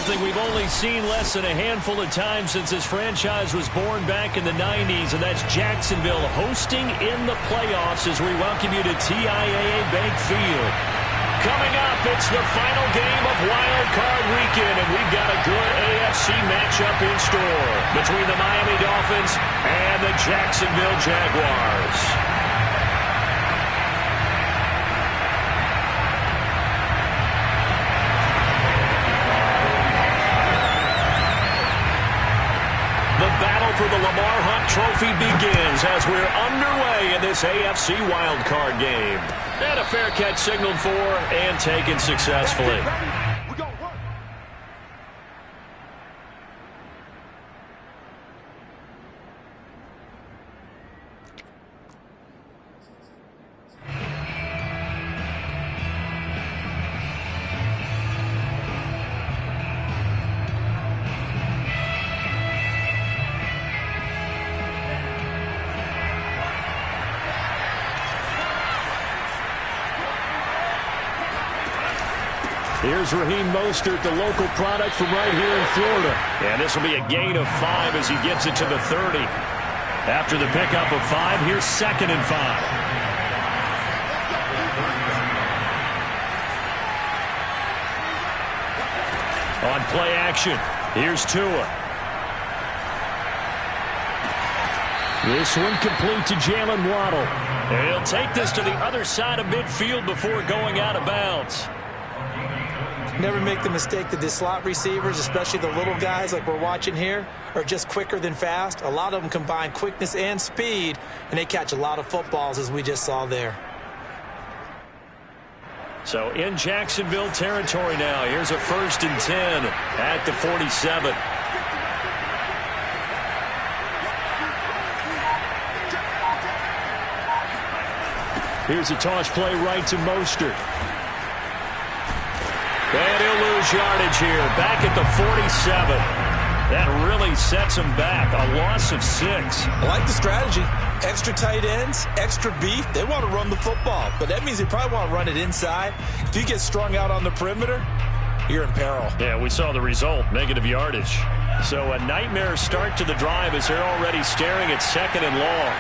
something we've only seen less than a handful of times since this franchise was born back in the 90s, and that's Jacksonville hosting in the playoffs as we welcome you to TIAA Bank Field. Coming up, it's the final game of Wild Card Weekend, and we've got a good AFC matchup in store between the Miami Dolphins and the Jacksonville Jaguars. The battle for the Lamar Hunt Trophy begins as we're underway in this AFC wildcard game. And a fair catch signaled for and taken successfully. Here's Raheem Mostert, the local product from right here in Florida. And this will be a gain of 5 as he gets it to the 30. After the pickup of 5, here's 2nd and 5. On play action, here's Tua. This one complete to Jalen Waddle. And he'll take this to the other side of midfield before going out of bounds. Never make the mistake that the slot receivers, especially the little guys like we're watching here, are just quicker than fast. A lot of them combine quickness and speed, and they catch a lot of footballs, as we just saw there. So in Jacksonville territory now. Here's a 1st and 10 at the 47. Here's a toss play right to Mostert. And he'll lose yardage here, back at the 47. That really sets him back, a loss of 6. I like the strategy. Extra tight ends, extra beef. They want to run the football, but that means they probably want to run it inside. If you get strung out on the perimeter, you're in peril. Yeah, we saw the result, negative yardage. So a nightmare start to the drive as they're already staring at 2nd and long.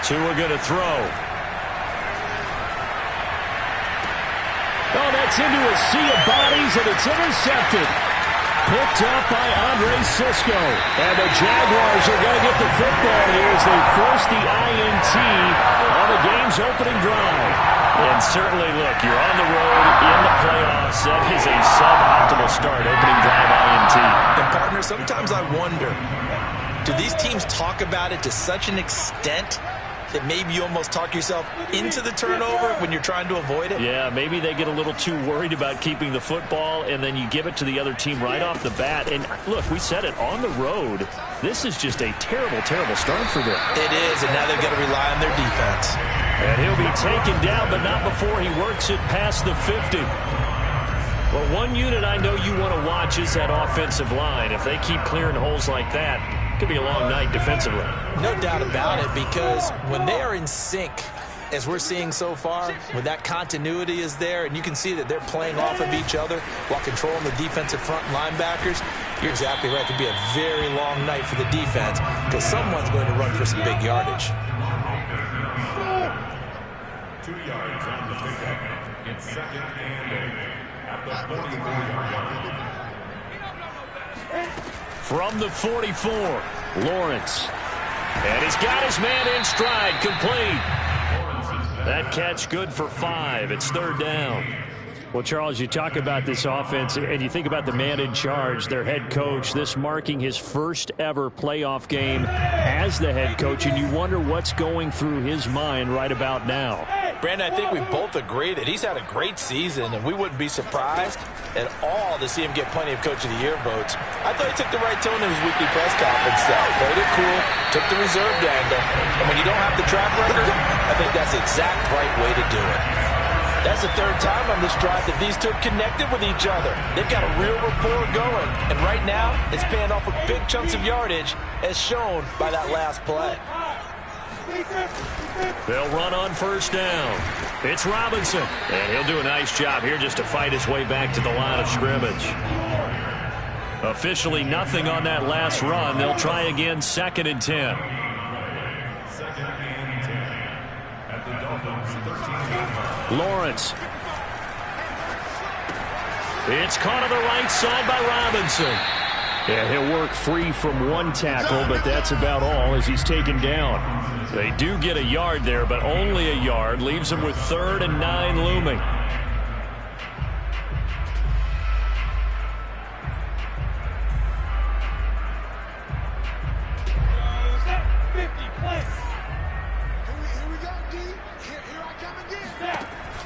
Tua going to throw. Oh, that's into a sea of bodies, and it's intercepted. Picked up by Andre Sisco. And the Jaguars are going to get the football here as they force the INT on the game's opening drive. And certainly, look, you're on the road in the playoffs. That is a suboptimal start, opening drive INT. And, partner, sometimes I wonder, do these teams talk about it to such an extent that maybe you almost talk yourself into the turnover when you're trying to avoid it? Yeah, maybe they get a little too worried about keeping the football, and then you give it to the other team right off the bat. And look, we said it, on the road, this is just a terrible, terrible start for them. It is, and now they've got to rely on their defense. And he'll be taken down, but not before he works it past the 50. Well, one unit I know you want to watch is that offensive line. If they keep clearing holes like that, it could be a long night defensively. No doubt about it, because when they are in sync, as we're seeing so far, when that continuity is there, and you can see that they're playing off of each other while controlling the defensive front linebackers, you're exactly right. It could be a very long night for the defense because someone's going to run for some big yardage. 2 yards on the pickup. It's 2nd and 8 at the 44-yard line. From the 44, Lawrence. And he's got his man in stride, complete. That catch good for 5. It's 3rd down. Well, Charles, you talk about this offense, and you think about the man in charge, their head coach, this marking his first ever playoff game as the head coach, and you wonder what's going through his mind right about now. Brandon, I think we both agree that he's had a great season, and we wouldn't be surprised at all to see him get plenty of Coach of the Year votes. I thought he took the right tone in his weekly press conference, though. Played it cool, took the reserved angle, and when you don't have the track record, I think that's the exact right way to do it. That's the 3rd time on this drive that these two have connected with each other. They've got a real rapport going, and right now it's paying off with big chunks of yardage, as shown by that last play. They'll run on first down. It's Robinson. And he'll do a nice job here just to fight his way back to the line of scrimmage. Officially nothing on that last run. They'll try again, 2nd and 10. 2nd and 10. At the Dolphins' 13-yard line. Lawrence. It's caught on the right side by Robinson. Yeah, he'll work free from one tackle, but that's about all as he's taken down. They do get a yard there, but only a yard. Leaves them with 3rd and 9 looming.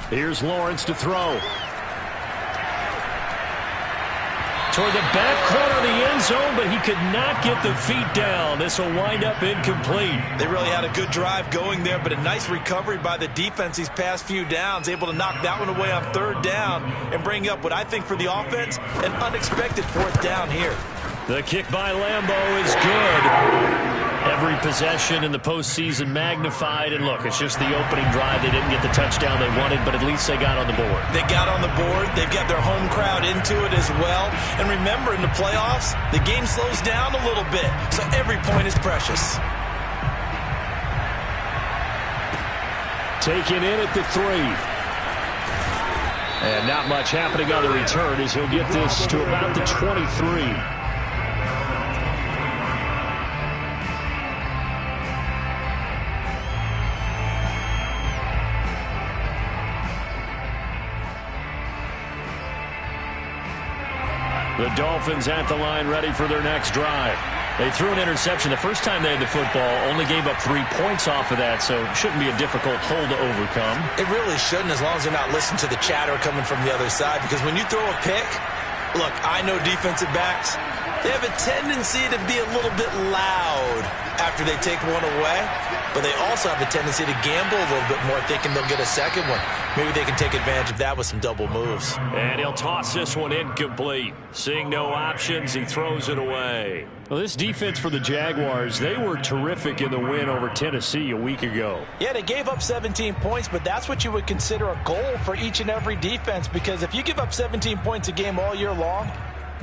Here's Lawrence to throw. Toward the back corner of the end zone, but he could not get the feet down. This will wind up incomplete. They really had a good drive going there, but a nice recovery by the defense these past few downs, able to knock that one away on 3rd down and bring up what I think for the offense, an unexpected 4th down here. The kick by Lambeau is good. Every possession in the postseason magnified. And look, it's just the opening drive. They didn't get the touchdown they wanted, but at least they got on the board. They got on the board. They've got their home crowd into it as well. And remember, in the playoffs, the game slows down a little bit, so every point is precious. Taken in at the 3. And not much happening on the return as he'll get this to about the 23. The Dolphins at the line, ready for their next drive. They threw an interception the first time they had the football, only gave up 3 points off of that, so it shouldn't be a difficult hole to overcome. It really shouldn't, as long as they're not listening to the chatter coming from the other side, because when you throw a pick, look, I know defensive backs, they have a tendency to be a little bit loud after they take one away, but they also have a tendency to gamble a little bit more, thinking they'll get a second one. Maybe they can take advantage of that with some double moves. And he'll toss this one incomplete. Seeing no options, he throws it away. Well, this defense for the Jaguars, they were terrific in the win over Tennessee a week ago. Yeah, they gave up 17 points, but that's what you would consider a goal for each and every defense, because if you give up 17 points a game all year long,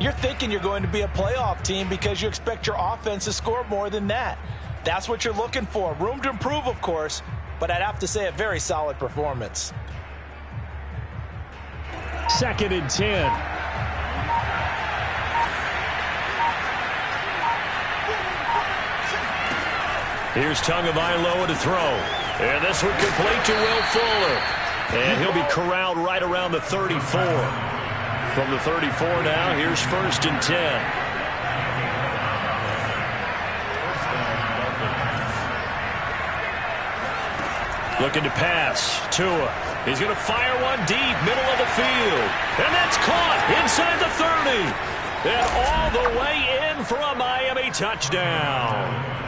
you're thinking you're going to be a playoff team because you expect your offense to score more than that. That's what you're looking for. Room to improve, of course, but I'd have to say a very solid performance. 2nd and 10. Here's Tagovailoa to throw. And this one complete to Will Fuller. And he'll be corralled right around the 34. From the 34 now, here's 1st and 10. Looking to pass. Tua. He's going to fire one deep, middle of the field. And that's caught inside the 30. And all the way in for a Miami touchdown.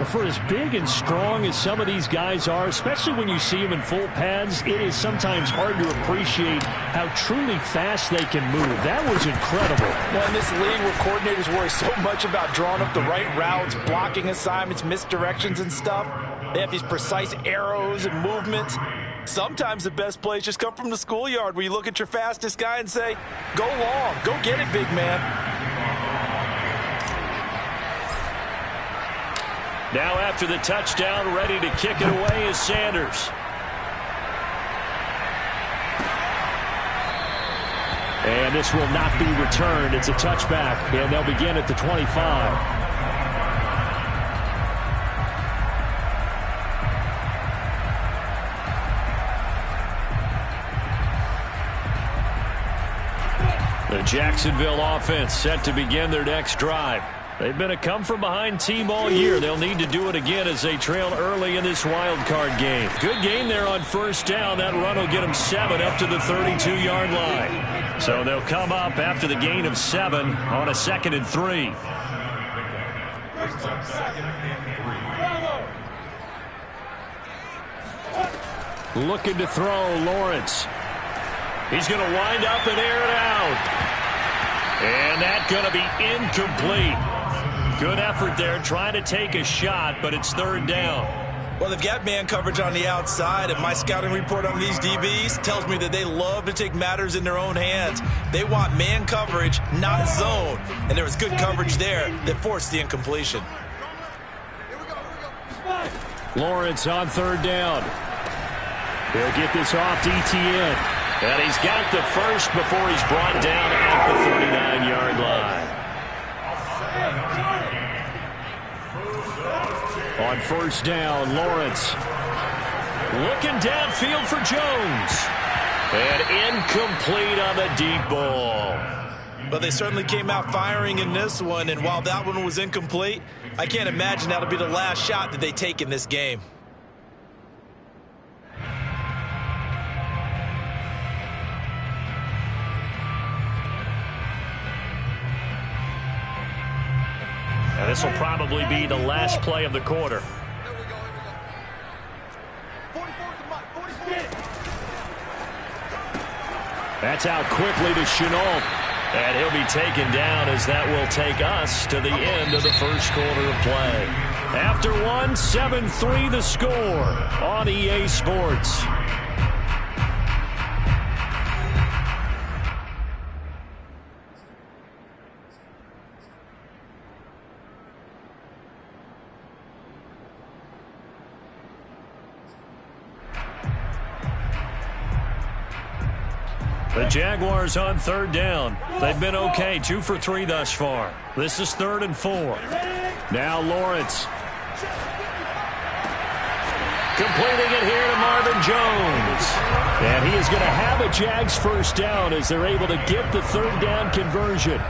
For as big and strong as some of these guys are, especially when you see them in full pads, it is sometimes hard to appreciate how truly fast they can move. That was incredible. Well, in this league where coordinators worry so much about drawing up the right routes, blocking assignments, misdirections and stuff, they have these precise arrows and movements. Sometimes the best plays just come from the schoolyard where you look at your fastest guy and say, go long, go get it, big man. Now after the touchdown, ready to kick it away is Sanders. And this will not be returned. It's a touchback, and they'll begin at the 25. The Jacksonville offense set to begin their next drive. They've been a come-from-behind team all year. They'll need to do it again as they trail early in this wild card game. Good game there on first down. That run will get them 7 up to the 32-yard line. So they'll come up after the gain of 7 on a 2nd and 3. Looking to throw, Lawrence. He's going to wind up and air it out. And that's going to be incomplete. Good effort there trying to take a shot, but it's 3rd down. Well, they've got man coverage on the outside, and my scouting report on these DBs tells me that they love to take matters in their own hands. They want man coverage, not zone. And there was good coverage there that forced the incompletion. Lawrence on third down. He'll get this off to ETN. And he's got the first before he's brought down at the 39-yard line. On first down, Lawrence looking downfield for Jones. And incomplete on the deep ball. But they certainly came out firing in this one, and while that one was incomplete, I can't imagine that'll be the last shot that they take in this game. And this will probably be the last play of the quarter. That's out quickly to Chenault. And he'll be taken down as that will take us to the end of the first quarter of play. After one, 7-3 the score on EA Sports. The Jaguars on third down. They've been okay, 2 for 3 thus far. This is 3rd and 4. Now Lawrence. Completing it here to Marvin Jones. And he is going to have a Jags first down as they're able to get the third down conversion.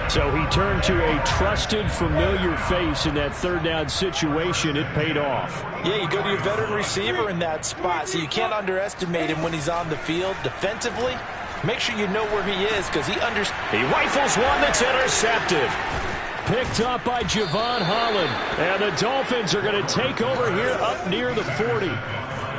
So he turned to a trusted, familiar face in that third down situation. It paid off. Yeah, you go to your veteran receiver in that spot, so you can't underestimate him when he's on the field defensively. Make sure you know where he is because he rifles one that's intercepted. Picked up by Javon Holland. And the Dolphins are going to take over here up near the 40.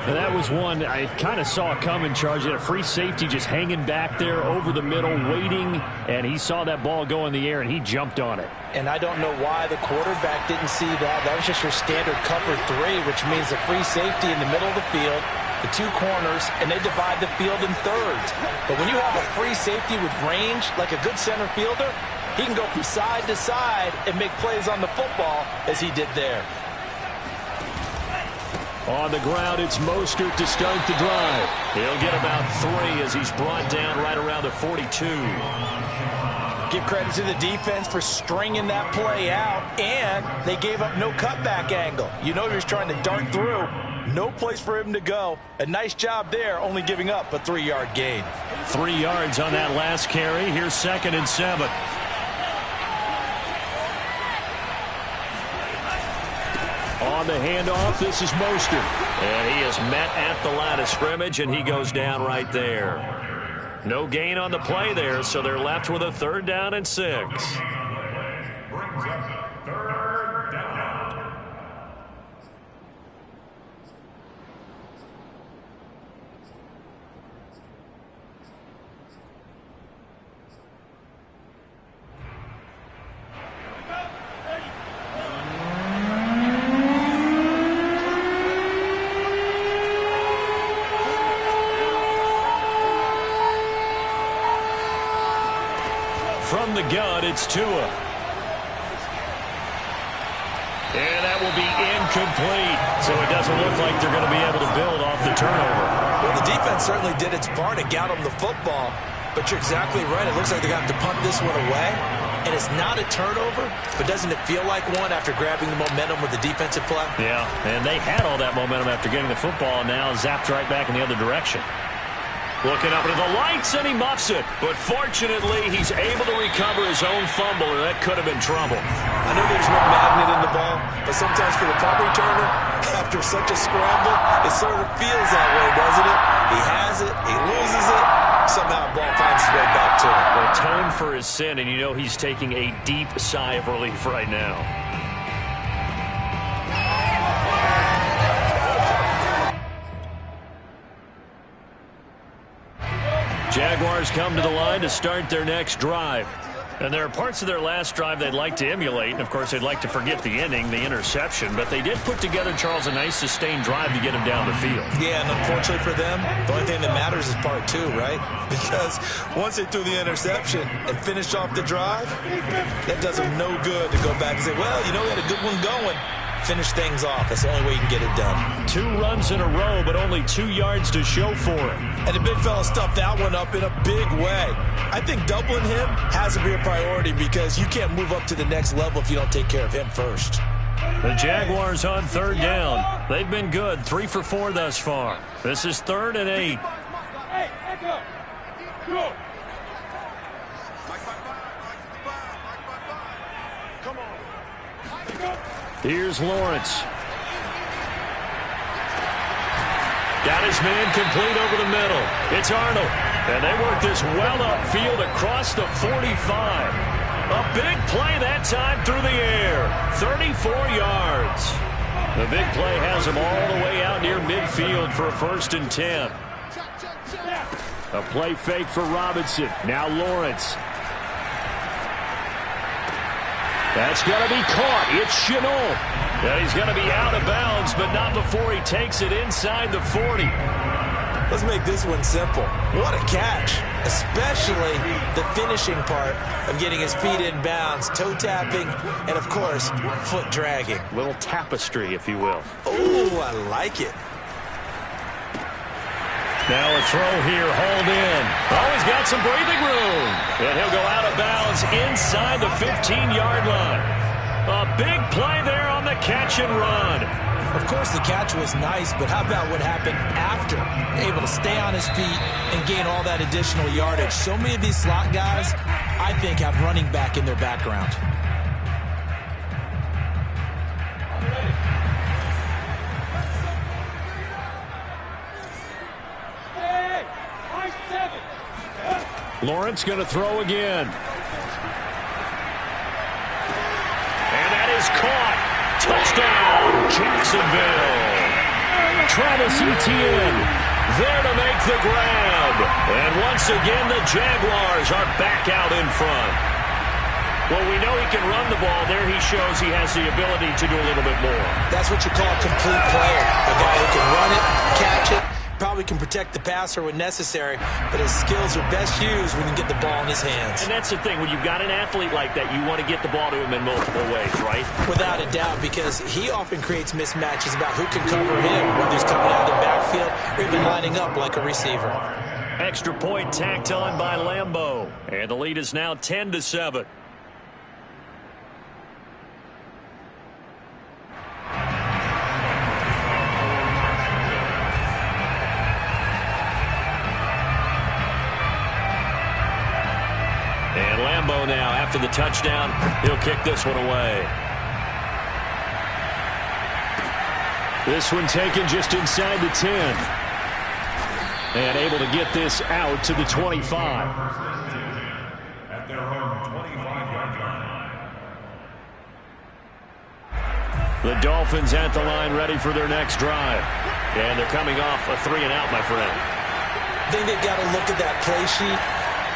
And that was one I kind of saw coming, Charge. He had a free safety just hanging back there over the middle, waiting, and he saw that ball go in the air, and he jumped on it. And I don't know why the quarterback didn't see that. That was just your standard cover 3, which means a free safety in the middle of the field, the 2 corners, and they divide the field in thirds. But when you have a free safety with range, like a good center fielder, he can go from side to side and make plays on the football as he did there. On the ground, it's Mostert to start the drive. He'll get about 3 as he's brought down right around the 42. Give credit to the defense for stringing that play out, and they gave up no cutback angle. You know he was trying to dart through. No place for him to go. A nice job there, only giving up a 3-yard gain. 3 yards on that last carry. Here's 2nd and 7. On the handoff, this is Mostert. And he is met at the line of scrimmage, and he goes down right there. No gain on the play there, so they're left with a 3rd down and 6. From the gun, it's Tua. And that will be incomplete. So it doesn't look like they're going to be able to build off the turnover. Well, the defense certainly did its part to get them the football. But you're exactly right. It looks like they're going to have to punt this one away. And it's not a turnover, but doesn't it feel like one after grabbing the momentum with the defensive play? Yeah, and they had all that momentum after getting the football, and now zapped right back in the other direction. Looking up into the lights, and he muffs it. But fortunately, he's able to recover his own fumble, or that could have been trouble. I know there's no magnet in the ball, but sometimes for the punt returner, after such a scramble, it sort of feels that way, doesn't it? He has it, he loses it, somehow the ball finds its way back to him. Well, atone for his sin, and you know he's taking a deep sigh of relief right now. Jaguars come to the line to start their next drive. And there are parts of their last drive they'd like to emulate. And, of course, they'd like to forget the inning, the interception. But they did put together, Charles, a nice sustained drive to get him down the field. Yeah, and unfortunately for them, the only thing that matters is part two, right? Because once they threw the interception and finished off the drive, that does them no good to go back and say, well, you know, we had a good one going. Finish things off. That's the only way you can get it done. 2 runs in a row, but only 2 yards to show for it. And the big fella stuffed that one up in a big way. I think doubling him has to be a priority because you can't move up to the next level if you don't take care of him first. The Jaguars on 3rd down. They've been good, 3 for 4 thus far. This is 3rd and 8. Hey, echo. Go. Come on. Here's Lawrence. Got his man complete over the middle. It's Arnold. And they work this well upfield across the 45. A big play that time through the air. 34 yards. The big play has him all the way out near midfield for a 1st and 10. A play fake for Robinson. Now Lawrence. That's going to be caught. It's Chenault. And he's going to be out of bounds, but not before he takes it inside the 40. Let's make this one simple. What a catch, especially the finishing part of getting his feet in bounds, toe tapping, and, of course, foot dragging. Little tapestry, if you will. Oh, I like it. Now a throw here, hauled in. Oh, he's got some breathing room. And he'll go out of bounds inside the 15-yard line. A big play there on the catch and run. Of course, the catch was nice, but how about what happened after? Able to stay on his feet and gain all that additional yardage. So many of these slot guys, I think, have running back in their background. Lawrence going to throw again. And that is caught. Touchdown, Jacksonville. Travis Etienne there to make the grab. And once again, the Jaguars are back out in front. Well, we know he can run the ball. There he shows he has the ability to do a little bit more. That's what you call a complete player. A guy who can run it, catch it, probably can protect the passer when necessary, but his skills are best used when you get the ball in his hands. And that's the thing. When you've got an athlete like that, you want to get the ball to him in multiple ways, right? Without a doubt, because he often creates mismatches about who can cover him, whether he's coming out of the backfield or even lining up like a receiver. Extra point tacked on by Lambeau. And the lead is now 10-7. And Lambeau now, after the touchdown, he'll kick this one away. This one taken just inside the 10. And able to get this out to the 25. At their own 25-yard line. The Dolphins at the line ready for their next drive. And they're coming off a 3-and-out, my friend. I think they've got to look at that play sheet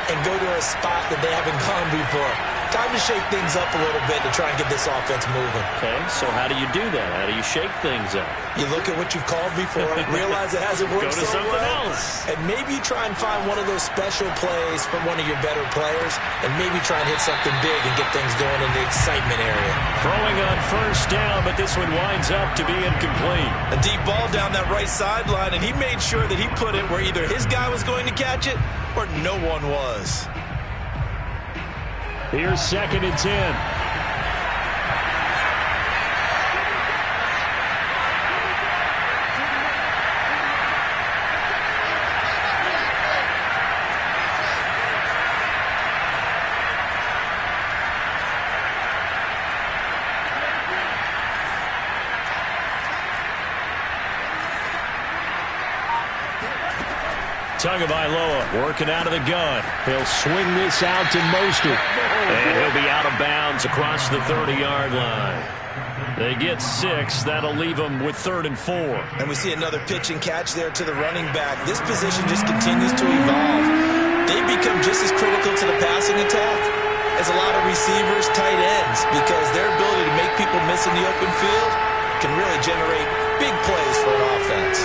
and go to a spot that they haven't gone before. Time to shake things up a little bit to try and get this offense moving. Okay, so how do you do that? How do you shake things up? You look at what you've called before, realize it hasn't worked Go to so something well, else. and maybe try and find one of those special plays from one of your better players, and maybe try and hit something big and get things going in the excitement area. Throwing on 1st down, but this one winds up to be incomplete. A deep ball down that right sideline, and he made sure that he put it where either his guy was going to catch it or no one was. Here's 2nd and 10. Tagovailoa working out of the gun. He'll swing this out to Mostert. And he'll be out of bounds across the 30-yard line. They get 6. That'll leave them with 3rd and 4. And we see another pitch and catch there to the running back. This position just continues to evolve. They become just as critical to the passing attack as a lot receivers, tight ends, because their ability to make people miss in the open field can really generate big plays for an offense.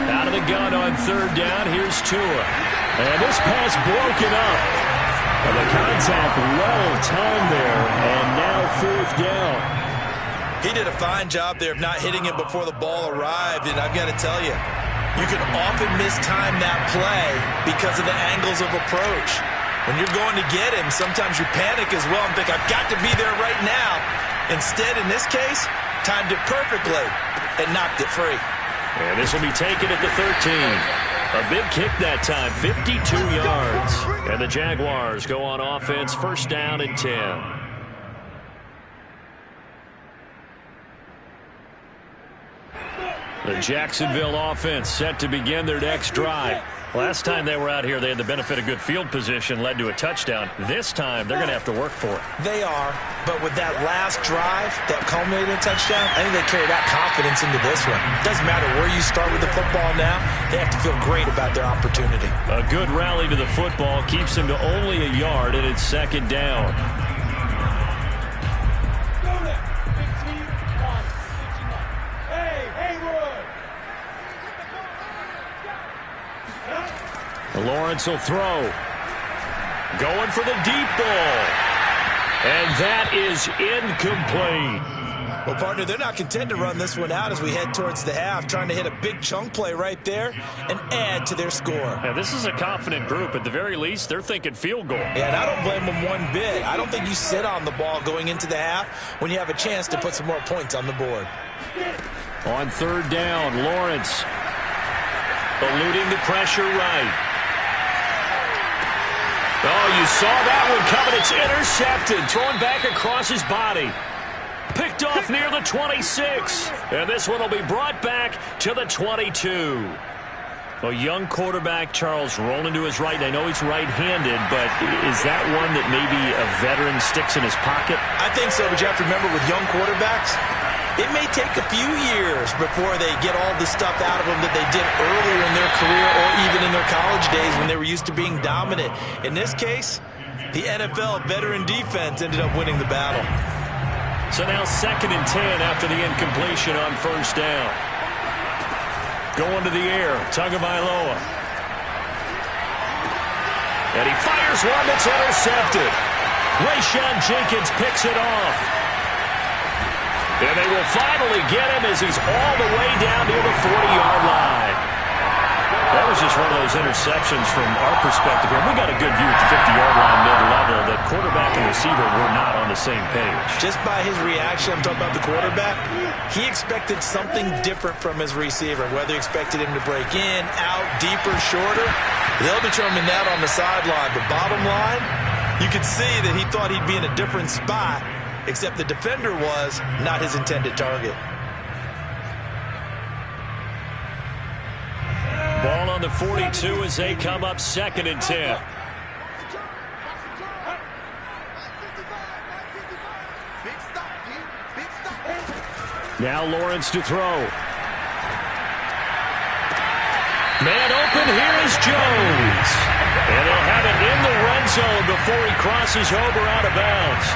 Out of the gun on third down, here's Tua. And this pass broken up. And the contact well timed there, and now fourth down. He did a fine job there of not hitting him before the ball arrived, and I've got to tell you, you can often mistime that play because of the angles of approach. When you're going to get him, sometimes you panic as well and think, I've got to be there right now. Instead, in this case, timed it perfectly and knocked it free. And this will be taken at the 13. A big kick that time, 52 yards. And the Jaguars go on offense, first down and 10. The Jacksonville offense set to begin their next drive. Last time they were out here, they had the benefit of good field position, led to a touchdown. This time, they're going to have to work for it. They are, but with that last drive that culminated in a touchdown, I think they carry that confidence into this one. Doesn't matter where you start with the football now, they have to feel great about their opportunity. A good rally to the football keeps them to only a yard, and it's second down. Lawrence will throw. Going for the deep ball. And that is incomplete. Well, partner, they're not content to run this one out as we head towards the half, trying to hit a big chunk play right there and add to their score. Yeah, this is a confident group. At the very least, they're thinking field goal. Yeah, and I don't blame them one bit. I don't think you sit on the ball going into the half when you have a chance to put some more points on the board. On third down, Lawrence eluding the pressure right. Oh, you saw that one coming. It's intercepted. Thrown back across his body. Picked off near the 26. And this one will be brought back to the 22. A young quarterback, Charles, rolling to his right. I know he's right-handed, but is that one that maybe a veteran sticks in his pocket? I think so, but you have to remember with young quarterbacks, it may take a few years before they get all the stuff out of them that they did earlier in their career or even in their college days when they were used to being dominant. In this case, the NFL veteran defense ended up winning the battle. So now second and 10 after the incompletion on first down. Going to the air, Tagovailoa. And he fires one that's intercepted. Rayshon Jenkins picks it off. And they will finally get him as he's all the way down near the 40-yard line. That was just one of those interceptions from our perspective here. We got a good view at the 50-yard line mid-level that quarterback and receiver were not on the same page. Just by his reaction, I'm talking about the quarterback, he expected something different from his receiver. Whether he expected him to break in, out, deeper, shorter, they'll determine that on the sideline. But bottom line, you could see that he thought he'd be in a different spot, except the defender was not his intended target. Ball on the 42 as they come up second and 10. Now Lawrence to throw. Man open, here is Jones. And they'll have it in the red zone before he crosses over out of bounds.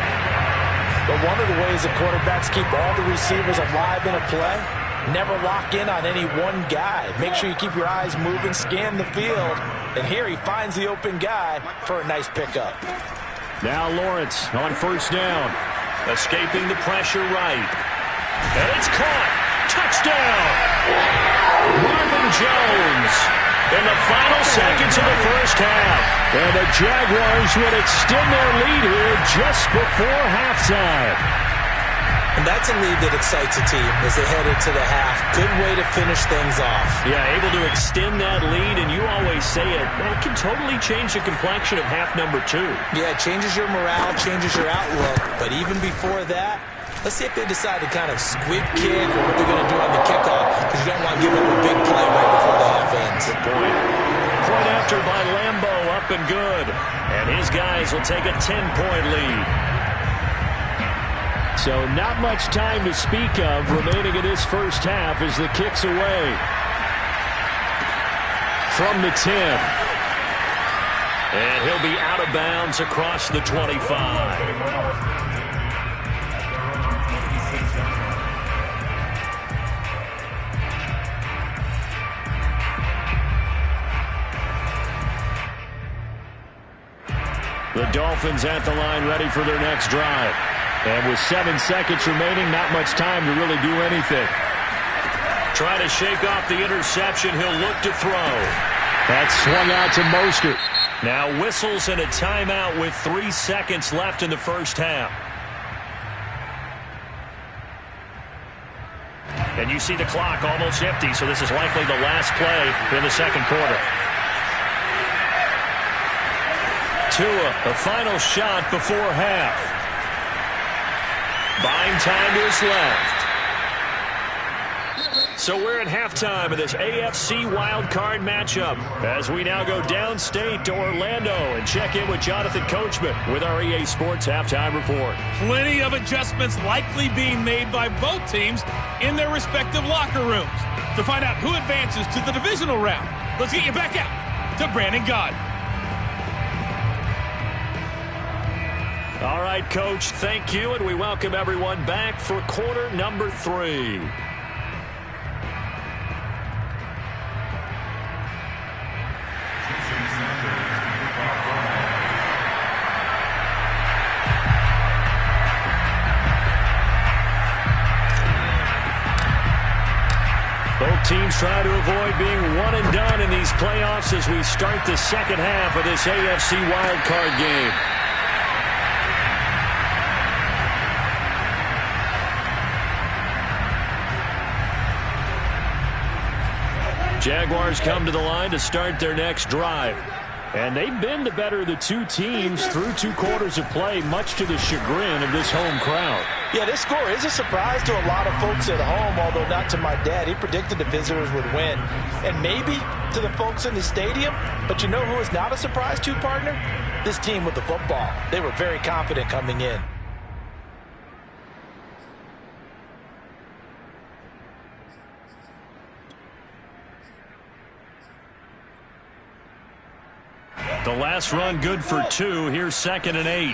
But one of the ways that quarterbacks keep all the receivers alive in a play, never lock in on any one guy. Make sure you keep your eyes moving, scan the field. And here he finds the open guy for a nice pickup. Now Lawrence on first down. Escaping the pressure right. And it's caught. Touchdown. Marvin Jones in the final seconds of the first half. And the Jaguars would extend their lead here just before halftime. And that's a lead that excites a team as they head into the half. Good way to finish things off. Yeah, able to extend that lead, and you always say it, that can totally change the complexion of half number 2. Yeah, it changes your morale, changes your outlook. But even before that, let's see if they decide to kind of squib kick or what they're going to do on the kickoff, because you don't want to give up a big play right before the half ends. Good point. Point after by Lambeau, up and good. And his guys will take a 10-point lead. So not much time to speak of remaining in this first half as the kick's away. From the 10. And he'll be out of bounds across the 25. The Dolphins at the line ready for their next drive. And with 7 seconds remaining, not much time to really do anything. Try to shake off the interception. He'll look to throw. That's swung out to Mostert. Now whistles and a timeout with 3 seconds left in the first half. And you see the clock almost empty, so this is likely the last play in the second quarter. Tua, the final shot before half. Buying time to his left. So we're at halftime of this AFC wildcard matchup as we now go downstate to Orlando and check in with Jonathan Coachman with our EA Sports Halftime Report. Plenty of adjustments likely being made by both teams in their respective locker rooms. To find out who advances to the divisional round, let's get you back out to Brandon Gaudin. All right, Coach, thank you, and we welcome everyone back for quarter number 3. Both teams try to avoid being one and done in these playoffs as we start the second half of this AFC wildcard game. Jaguars come to the line to start their next drive. And they've been the better of the two teams through 2 quarters of play, much to the chagrin of this home crowd. Yeah, this score is a surprise to a lot of folks at home, although not to my dad. He predicted the visitors would win. And maybe to the folks in the stadium. But you know who is not a surprise to, partner? This team with the football. They were very confident coming in. The last run good for 2. Here's 2nd and 8.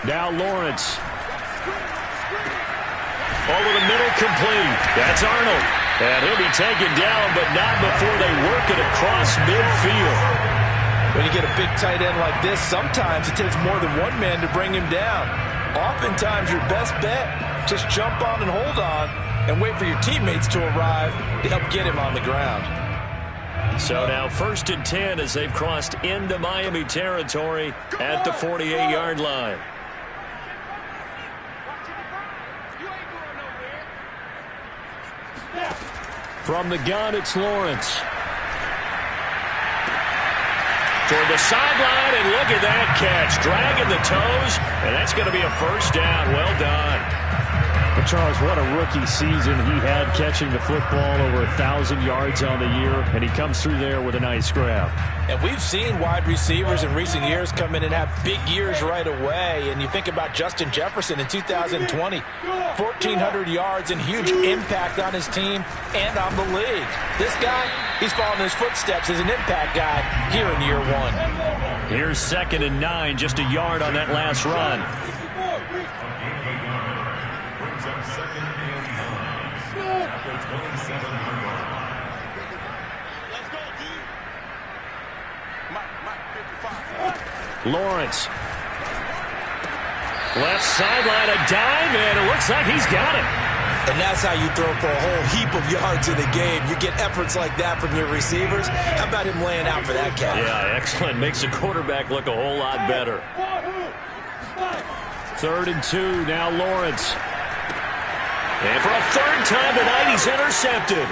Now Lawrence. Over the middle, complete. That's Arnold. And he'll be taken down, but not before they work it across midfield. When you get a big tight end like this, sometimes it takes more than one man to bring him down. Oftentimes, your best bet, just jump on and hold on and wait for your teammates to arrive to help get him on the ground. So now 1st and 10 as they've crossed into Miami territory at the 48-yard line. From the gun, it's Lawrence. Toward the sideline, and look at that catch. Dragging the toes, and that's going to be a first down. Well done. But Charles, what a rookie season he had catching the football, over 1,000 yards on the year, and he comes through there with a nice grab. And we've seen wide receivers in recent years come in and have big years right away. And you think about Justin Jefferson in 2020, 1,400 yards and huge impact on his team and on the league. This guy, he's following his footsteps as an impact guy here in year 1. Here's 2nd and 9, just a yard on that last run. Lawrence. Left sideline, a dive, and it looks like he's got it. And that's how you throw for a whole heap of yards in a game. You get efforts like that from your receivers. How about him laying out for that catch? Yeah, excellent. Makes the quarterback look a whole lot better. 3rd and 2, now Lawrence. And for a 3rd time tonight, he's intercepted.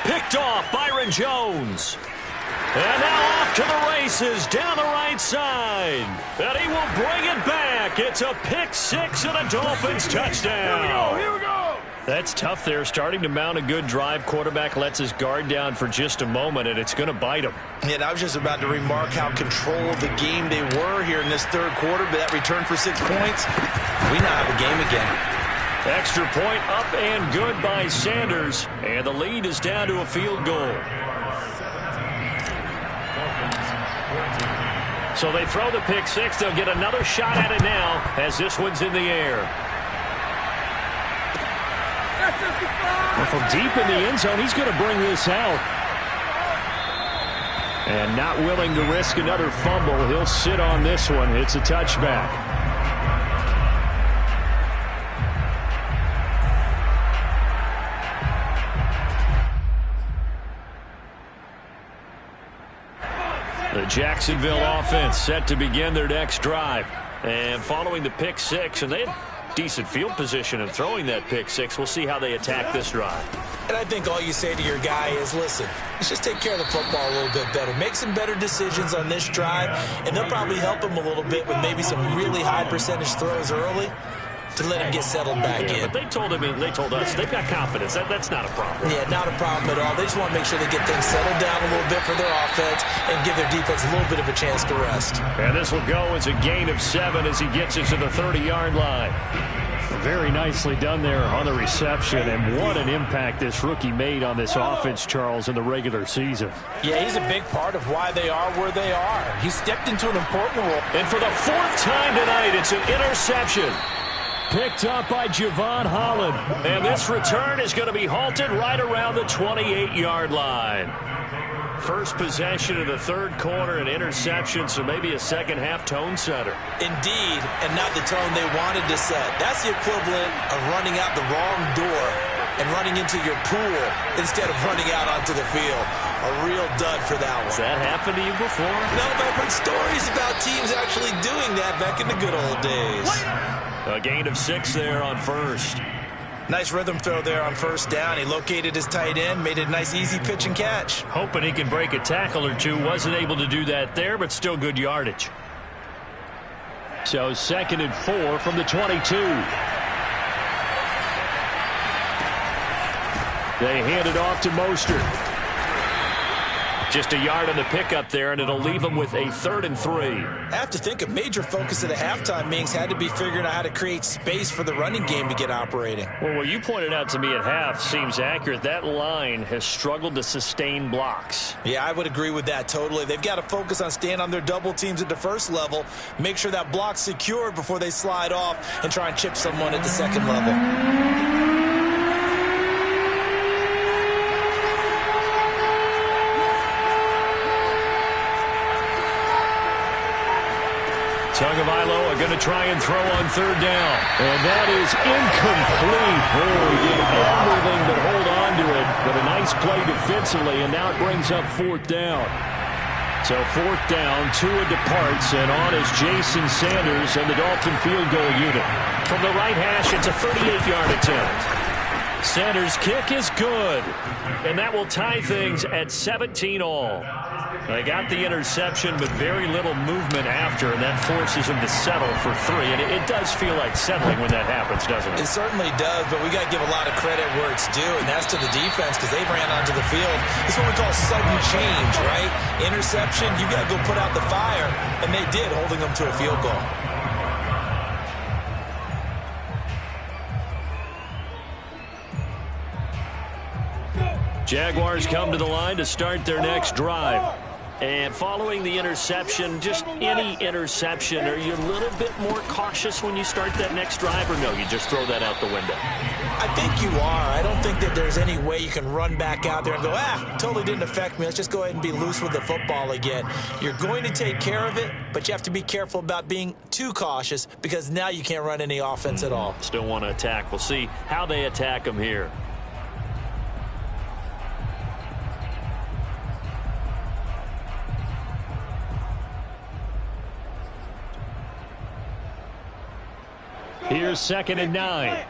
Picked off Byron Jones. And now off to the races down the right side. And he will bring it back. It's a pick 6 and a Dolphins touchdown. Here we go. That's tough there. Starting to mount a good drive. Quarterback lets his guard down for just a moment, and it's going to bite him. And I was just about to remark how controlled the game they were here in this 3rd quarter, but that return for 6 points, we now have a game again. Extra point up and good by Sanders. And the lead is down to a field goal. So they throw the pick six. They'll get another shot at it now as this one's in the air. Well, from deep in the end zone, he's going to bring this out. And not willing to risk another fumble. He'll sit on this one. It's a touchback. The Jacksonville offense set to begin their next drive. And following the pick six, and they had decent field position in throwing that pick six. We'll see how they attack this drive. And I think all you say to your guy is, listen, let's just take care of the football a little bit better. Make some better decisions on this drive, and they'll probably help him a little bit with maybe some really high percentage throws early to let him get settled back in. But they told us they've got confidence. That's not a problem. Yeah, not a problem at all. They just want to make sure they get things settled down a little bit for their offense and give their defense a little bit of a chance to rest. And this will go as a gain of 7 as he gets it to the 30-yard line. Very nicely done there on the reception, and what an impact this rookie made on this offense, Charles, in the regular season. Yeah, he's a big part of why they are where they are. He stepped into an important role. And for the 4th time tonight, it's an interception. Picked up by Javon Holland. And this return is going to be halted right around the 28-yard line. First possession of the third quarter, an interception, so maybe a second-half tone setter. Indeed, and not the tone they wanted to set. That's the equivalent of running out the wrong door and running into your pool instead of running out onto the field. A real dud for that one. Has that happened to you before? No, but I've heard stories about teams actually doing that back in the good old days. A gain of 6 there on first. Nice rhythm throw there on first down. He located his tight end, made it a nice easy pitch and catch. Hoping he can break a tackle or two. Wasn't able to do that there, but still good yardage. So 2nd and 4 from the 22. They hand it off to Mostert. Just a yard on the pickup there, and it'll leave them with a 3rd and 3. I have to think a major focus of the halftime meetings had to be figuring out how to create space for the running game to get operating. Well, what you pointed out to me at half seems accurate. That line has struggled to sustain blocks. Yeah, I would agree with that totally. They've got to focus on staying on their double teams at the first level, make sure that block's secured before they slide off and try and chip someone at the second level. Tagovailoa going to try and throw on 3rd down. And that is incomplete. Oh, he did everything but hold on to it. But a nice play defensively, and now it brings up 4th down. So 4th down, Tua departs, and on is Jason Sanders and the Dolphin field goal unit. From the right hash, it's a 38-yard attempt. Sanders' kick is good. And that will tie things at 17 all. They got the interception, but very little movement after, and that forces them to settle for 3. And it does feel like settling when that happens, doesn't it? It certainly does, but we got to give a lot of credit where it's due, and that's to the defense because they ran onto the field. It's what we call sudden change, right? Interception, you got to go put out the fire, and they did, holding them to a field goal. Jaguars come to the line to start their next drive. And following the interception, just any interception, are you a little bit more cautious when you start that next drive, or no, you just throw that out the window? I think you are. I don't think that there's any way you can run back out there and go, totally didn't affect me. Let's just go ahead and be loose with the football again. You're going to take care of it, but you have to be careful about being too cautious because now you can't run any offense at all. Still want to attack. We'll see how they attack them here. Here's 2nd and 9.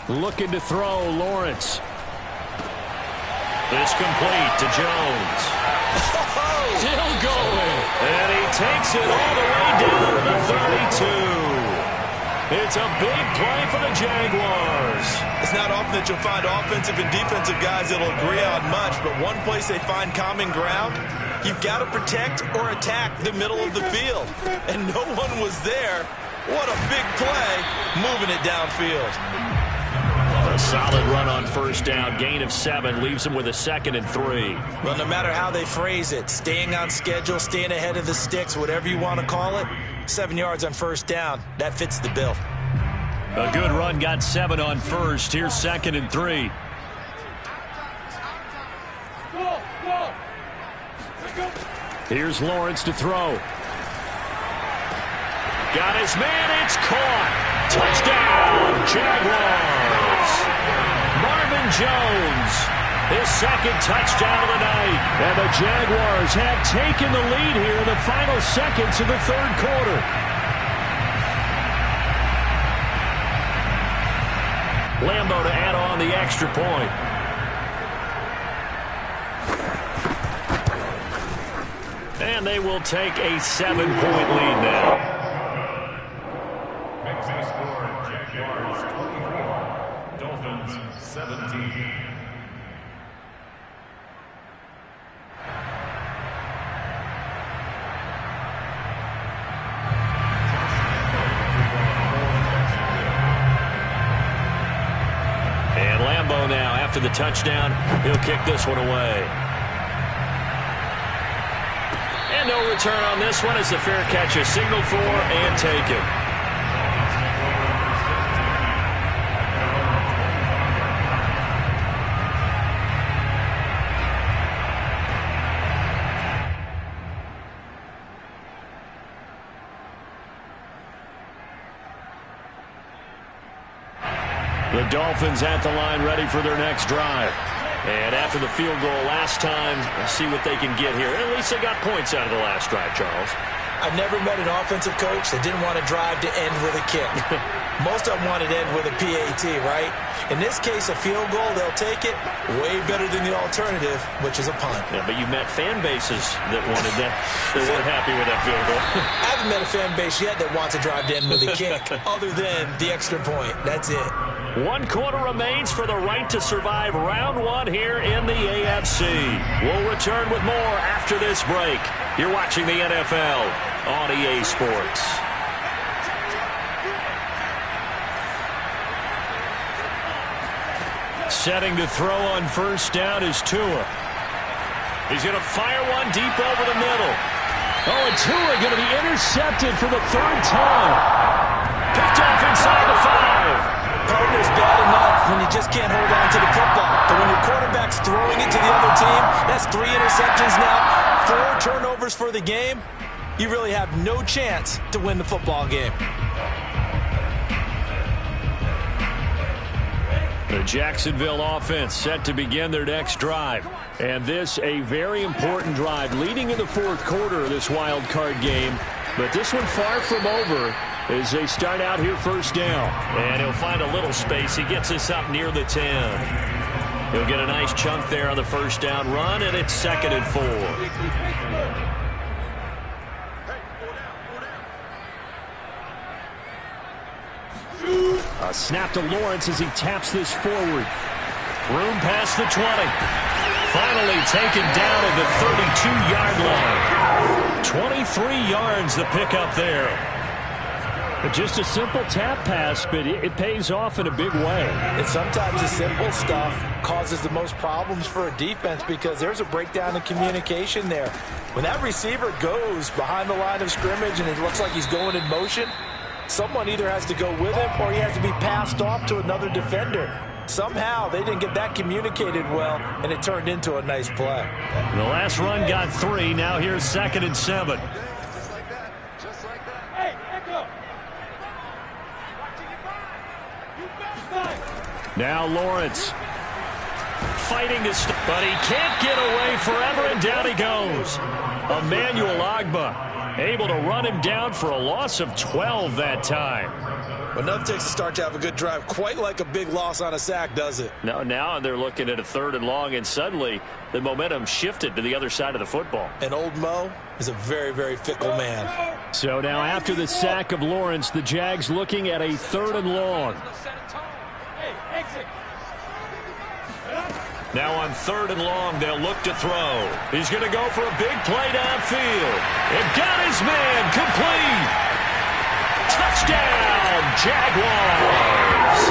Looking to throw, Lawrence. It's complete to Jones. Still going. And he takes it all the way down to the 32. It's a big play for the Jaguars. It's not often that you'll find offensive and defensive guys that'll agree on much, but one place they find common ground, you've got to protect or attack the middle of the field. And no one was there. What a big play, moving it downfield. A solid run on first down. Gain of 7 leaves him with a 2nd and 3. Well, no matter how they phrase it, staying on schedule, staying ahead of the sticks, whatever you want to call it, 7 yards on first down, that fits the bill. A good run, got 7 on first. Here's 2nd and 3. Here's Lawrence to throw. Got his man, it's caught. Touchdown, Jaguars. Marvin Jones, his 2nd touchdown of the night. And the Jaguars have taken the lead here in the final seconds of the 3rd quarter. Lambo to add on the extra point. And they will take a 7-point lead now. Makes the score Jaguars 24, Dolphins 17. And Lambo now, after the touchdown, he'll kick this one away. And no return on this one as the fair catch is signaled for and taken. The Dolphins at the line, ready for their next drive. And after the field goal last time, let's see what they can get here. At least they got points out of the last drive, Charles. I've never met an offensive coach that didn't want to drive to end with a kick. Most of them wanted to end with a PAT, right? In this case, a field goal, they'll take it. Way better than the alternative, which is a punt. Yeah, but you met fan bases that wanted that. They weren't happy with that field goal. I haven't met a fan base yet that wants to drive to end with a kick, other than the extra point. That's it. 1 quarter remains for the right to survive round 1 here in the AFC. We'll return with more after this break. You're watching the NFL on EA Sports. Setting to throw on first down is Tua. He's going to fire one deep over the middle. Oh, and Tua going to be intercepted for the 3rd time. Picked off inside the 5. Partner's bad enough when you just can't hold on to the football. But when your quarterback's throwing it to the other team, that's 3 interceptions now, 4 turnovers for the game. You really have no chance to win the football game. The Jacksonville offense set to begin their next drive. And this a very important drive leading in the 4th quarter of this wild card game. But this one far from over as they start out here first down. And he'll find a little space. He gets this up near the 10. He'll get a nice chunk there on the first down run, and it's 2nd and 4. A snap to Lawrence as he taps this forward. Room past the 20. Finally taken down at the 32-yard line. 23 yards the pickup there. But just a simple tap pass, but it pays off in a big way. And sometimes the simple stuff causes the most problems for a defense because there's a breakdown in communication there. When that receiver goes behind the line of scrimmage and it looks like he's going in motion, someone either has to go with him or he has to be passed off to another defender. Somehow they didn't get that communicated well, and it turned into a nice play. The last run got 3. Now here's 2nd and 7. Now Lawrence fighting to stop, but he can't get away forever, and down he goes. Emmanuel Ogbah able to run him down for a loss of 12 that time. But nothing takes a start to have a good drive quite like a big loss on a sack, does it? Now they're looking at a 3rd and long, and suddenly the momentum shifted to the other side of the football. And old Mo is a very, very fickle man. So now after the sack of Lawrence, the Jags looking at a 3rd and long. Now on 3rd and long, they'll look to throw. He's going to go for a big play downfield. And got his man complete. Touchdown, Jaguars.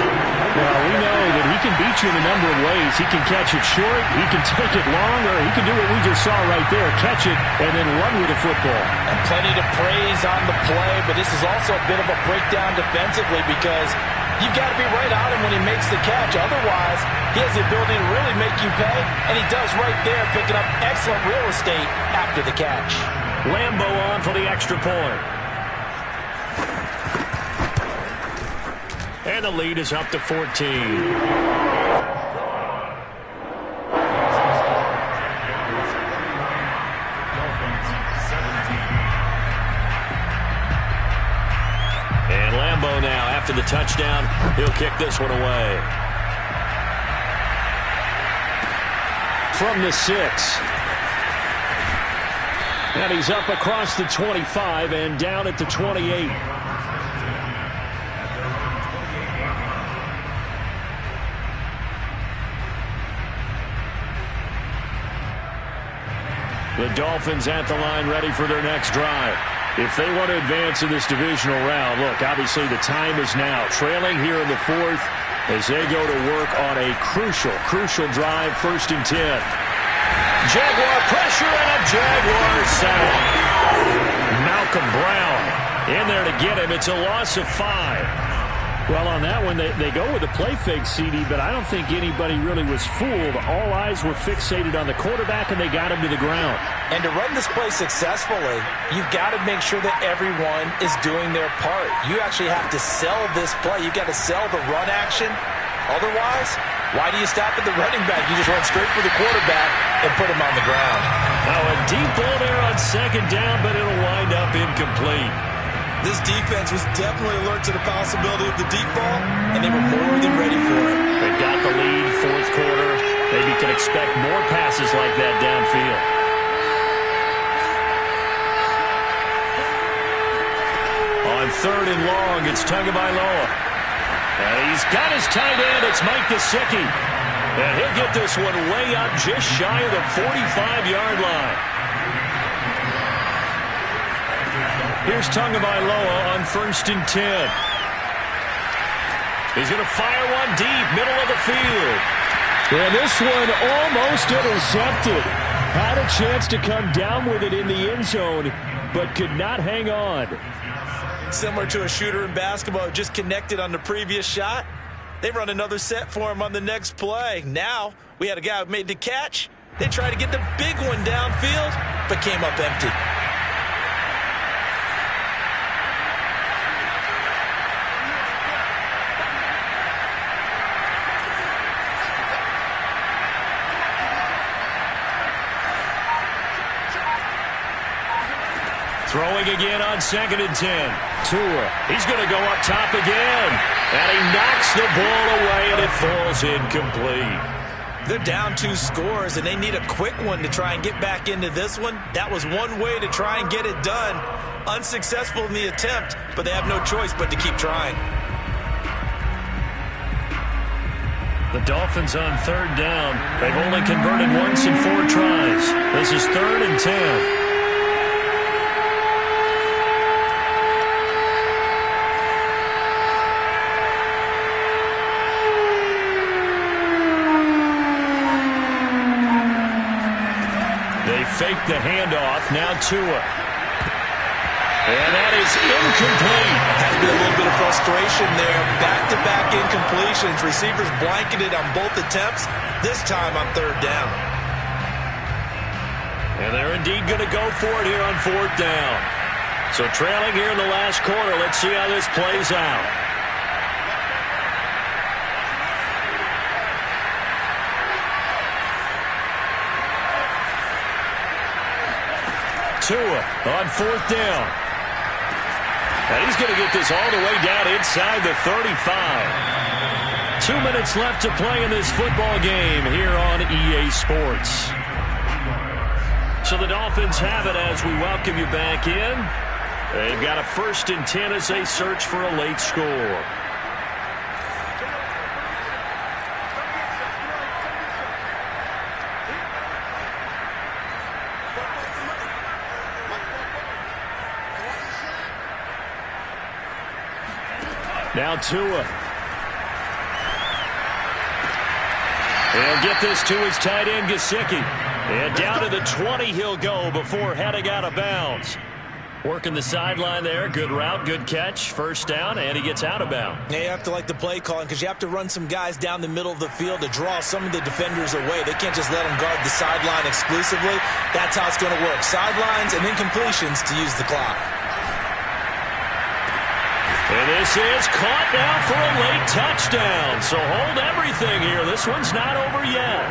Well, we know that he can beat you in a number of ways. He can catch it short, he can take it long, or he can do what we just saw right there, catch it and then run with the football. And plenty to praise on the play, but this is also a bit of a breakdown defensively because you've got to be right on him when he makes the catch. Otherwise, he has the ability to really make you pay, and he does right there, picking up excellent real estate after the catch. Lambo on for the extra point. And the lead is up to 14. And Lambo now, after the touchdown, he'll kick this one away. From the 6. And he's up across the 25 and down at the 28. The Dolphins at the line ready for their next drive. If they want to advance in this divisional round, look, obviously the time is now. Trailing here in the 4th as they go to work on a crucial drive, 1st and 10. Jaguar pressure and a Jaguar sack. Malcolm Brown in there to get him. It's a loss of 5. Well, on that one, they go with a play fake, CD, but I don't think anybody really was fooled. All eyes were fixated on the quarterback, and they got him to the ground. And to run this play successfully, you've got to make sure that everyone is doing their part. You actually have to sell this play. You've got to sell the run action. Otherwise, why do you stop at the running back? You just run straight for the quarterback and put him on the ground. Now a deep ball there on 2nd down, but it'll wind up incomplete. This defense was definitely alert to the possibility of the deep ball, and they were more than ready for it. They've got the lead, 4th quarter. Maybe can expect more passes like that downfield. On 3rd and long, it's Tagovailoa. And he's got his tight end. It's Mike Gesicki. And he'll get this one way up just shy of the 45-yard line. Here's Tagovailoa on 1st and 10. He's going to fire one deep, middle of the field. And this one almost intercepted. Had a chance to come down with it in the end zone, but could not hang on. Similar to a shooter in basketball, just connected on the previous shot. They run another set for him on the next play. Now, we had a guy who made the catch. They tried to get the big one downfield, but came up empty. Throwing again on 2nd and 10. Tua. He's going to go up top again. And he knocks the ball away, and it falls incomplete. They're down 2 scores, and they need a quick one to try and get back into this one. That was one way to try and get it done. Unsuccessful in the attempt, but they have no choice but to keep trying. The Dolphins on 3rd down. They've only converted once in 4 tries. This is 3rd and 10. Fake the handoff. Now Tua. And that is incomplete. Has been a little bit of frustration there. Back-to-back incompletions. Receivers blanketed on both attempts. This time on 3rd down. And they're indeed going to go for it here on 4th down. So trailing here in the last quarter. Let's see how this plays out. Tua on 4th down. And he's going to get this all the way down inside the 35. 2 minutes left to play in this football game here on EA Sports. So the Dolphins have it as we welcome you back in. They've got a 1st and 10 as they search for a late score. Now Tua. He'll get this to his tight end, Gesicki. And down to the 20 he'll go before heading out of bounds. Working the sideline there. Good route, good catch. First down, and he gets out of bounds. Yeah, you have to like the play calling because you have to run some guys down the middle of the field to draw some of the defenders away. They can't just let them guard the sideline exclusively. That's how it's going to work. Sidelines and then completions to use the clock. And this is caught now for a late touchdown. So hold everything here. This one's not over yet.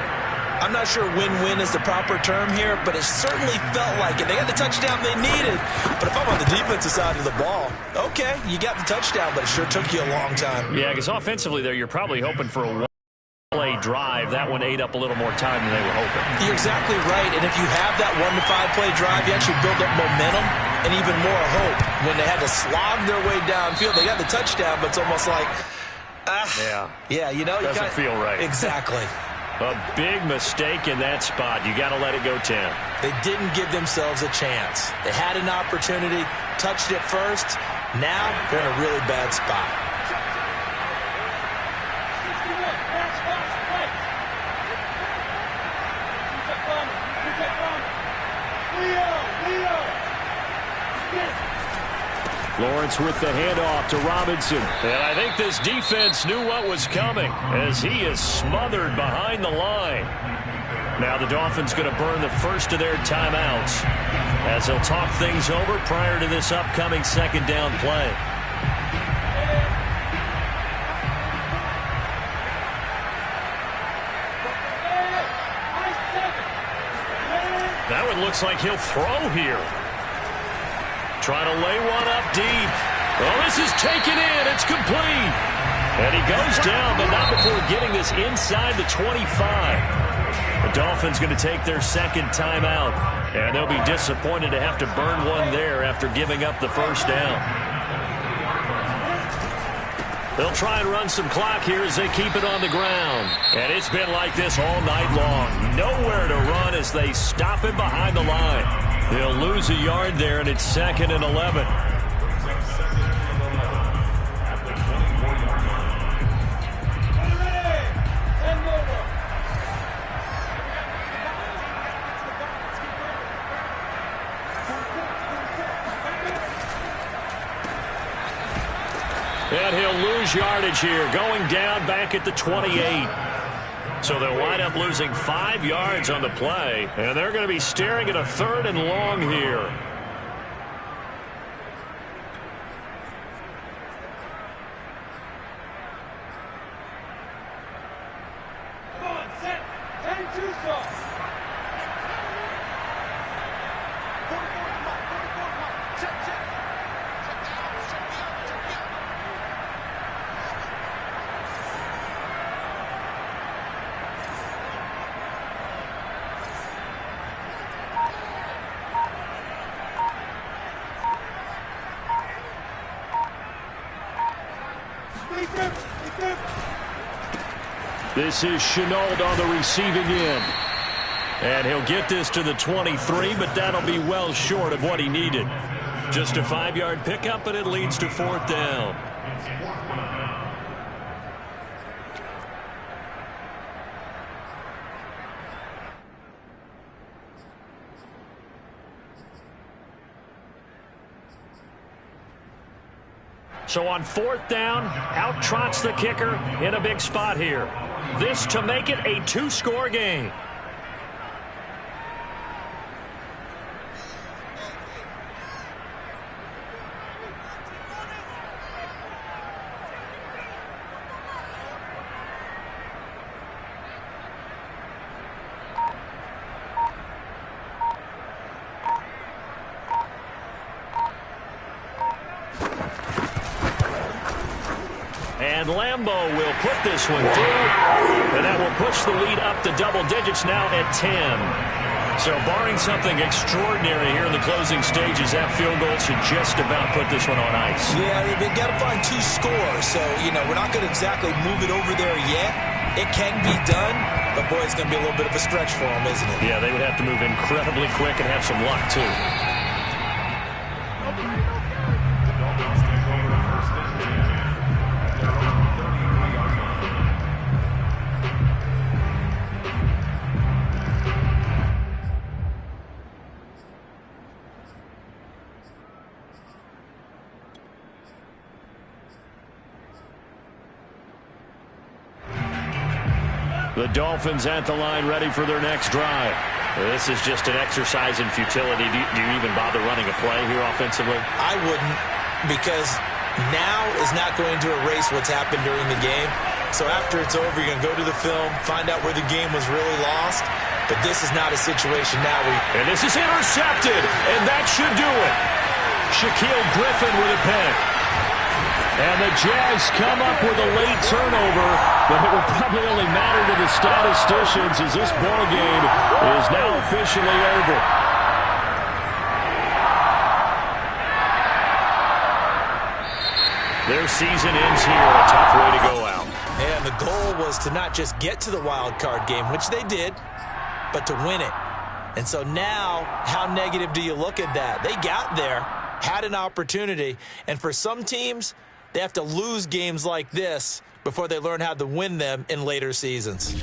I'm not sure win-win is the proper term here, but it certainly felt like it. They got the touchdown they needed. But if I'm on the defensive side of the ball, okay, you got the touchdown, but it sure took you a long time. Yeah, because offensively there, you're probably hoping for a one-play drive. That one ate up a little more time than they were hoping. You're exactly right, and if you have that 1 to 5 play drive, you actually build up momentum and even more hope. When they had to slog their way downfield, they got the touchdown, but it's almost like, yeah, you know. Doesn't feel right. Exactly. A big mistake in that spot. You got to let it go 10. They didn't give themselves a chance. They had an opportunity, touched it first. Now they're in a really bad spot. Lawrence with the handoff to Robinson. And I think this defense knew what was coming as he is smothered behind the line. Now the Dolphins going to burn the first of their timeouts as they'll talk things over prior to this upcoming second down play. That one looks like he'll throw here. Trying to lay one up deep. Oh, this is taken in. It's complete. And he goes down, but not before getting this inside the 25. The Dolphins going to take their second timeout. And they'll be disappointed to have to burn one there after giving up the first down. They'll try and run some clock here as they keep it on the ground. And it's been like this all night long. Nowhere to run as they stop him behind the line. They'll lose a yard there, and it's 2nd and 11. And he'll lose yardage here, going down back at the 28. So they'll wind up losing 5 yards on the play, and they're going to be staring at a 3rd and long here. Come on, set. 10-2 stop. This is Chenault on the receiving end. And he'll get this to the 23, but that'll be well short of what he needed. Just a 5-yard pickup, but it leads to 4th down. So on 4th down, out trots the kicker in a big spot here. This to make it a 2-score game. And Lambeau will put this one through, and that will push the lead up to double digits now at 10. So barring something extraordinary here in the closing stages, that field goal should just about put this one on ice. Yeah, they've got to find 2 scores, so, you know, we're not going to exactly move it over there yet. It can be done, but, boy, it's going to be a little bit of a stretch for them, isn't it? Yeah, they would have to move incredibly quick and have some luck, too. The Dolphins at the line ready for their next drive. This is just an exercise in futility. Do you even bother running a play here offensively? I wouldn't, because now is not going to erase what's happened during the game. So after it's over, you're going to go to the film, find out where the game was really lost. But this is not a situation now where And this is intercepted, and that should do it. Shaquille Griffin with a pick. And the Jags come up with a late turnover, but it will probably only matter to the statisticians as this ball game is now officially over. Their season ends here. A tough way to go out. And the goal was to not just get to the wild card game, which they did, but to win it. And so now, how negative do you look at that? They got there, had an opportunity, and for some teams, they have to lose games like this before they learn how to win them in later seasons.